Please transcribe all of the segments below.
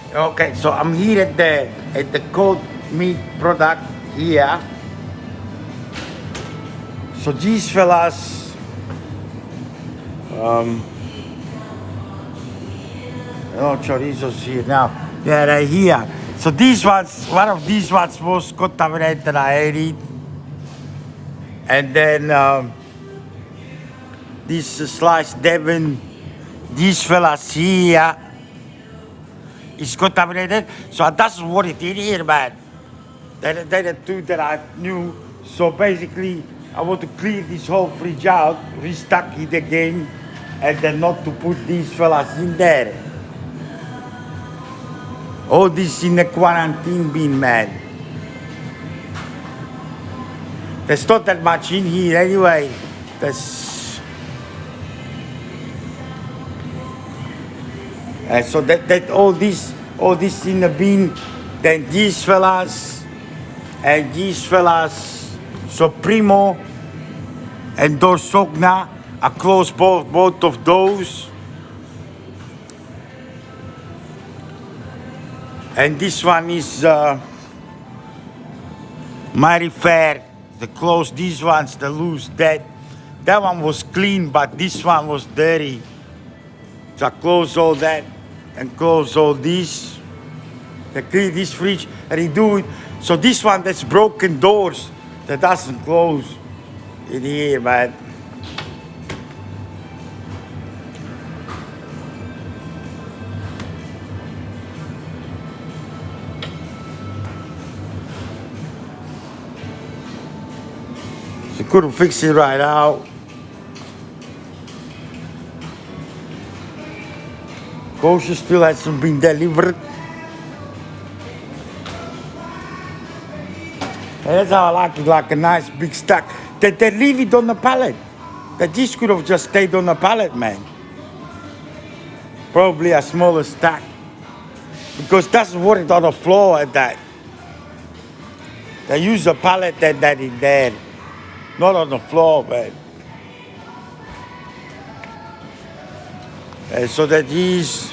Okay, so I'm here at the cold meat product here. So these fellas, chorizos here now. Yeah, they're here. So these ones, one of these ones was contaminated. I ate it, and then this sliced Devon, these fellas here is contaminated. So that's what it is here, man. They're the two that I knew. So basically, I want to clear this whole fridge out, restock it again, and then not to put these fellas in there. All this in the quarantine bin, man. There's not that much in here anyway. There's so that all this in the bin. Then these fellas and these fellas. So Primo and Dorsogna, I close both of those. And this one is mighty fair. The close these ones, the loose that one was clean, but this one was dirty. So I close all that and close all this. I clean this fridge and redo it. So this one that's broken doors, that doesn't close in here, man. So couldn't fix it right out. Kosher still hasn't been delivered. And that's how I like it, like a nice big stack. They leave it on the pallet. That this could have just stayed on the pallet, man. Probably a smaller stack. Because that's what it on the floor at that. They use a pallet that in there. Not on the floor, man. And so that these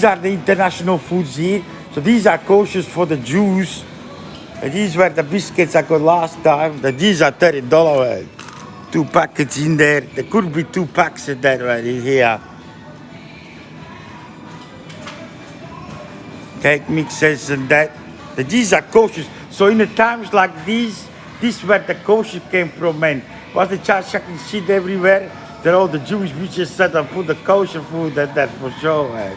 are the international foods here. So these are kosher for the Jews. And these were the biscuits I got last time. These are $30, man. 2 packets in there. There could be 2 packs in that right in here. Cake mixes and that. These are kosher. So in the times like these, this is where the kosher came from, man. Was the child chucking shit everywhere? Then all the Jewish bitches said I put the kosher food at that for sure, man.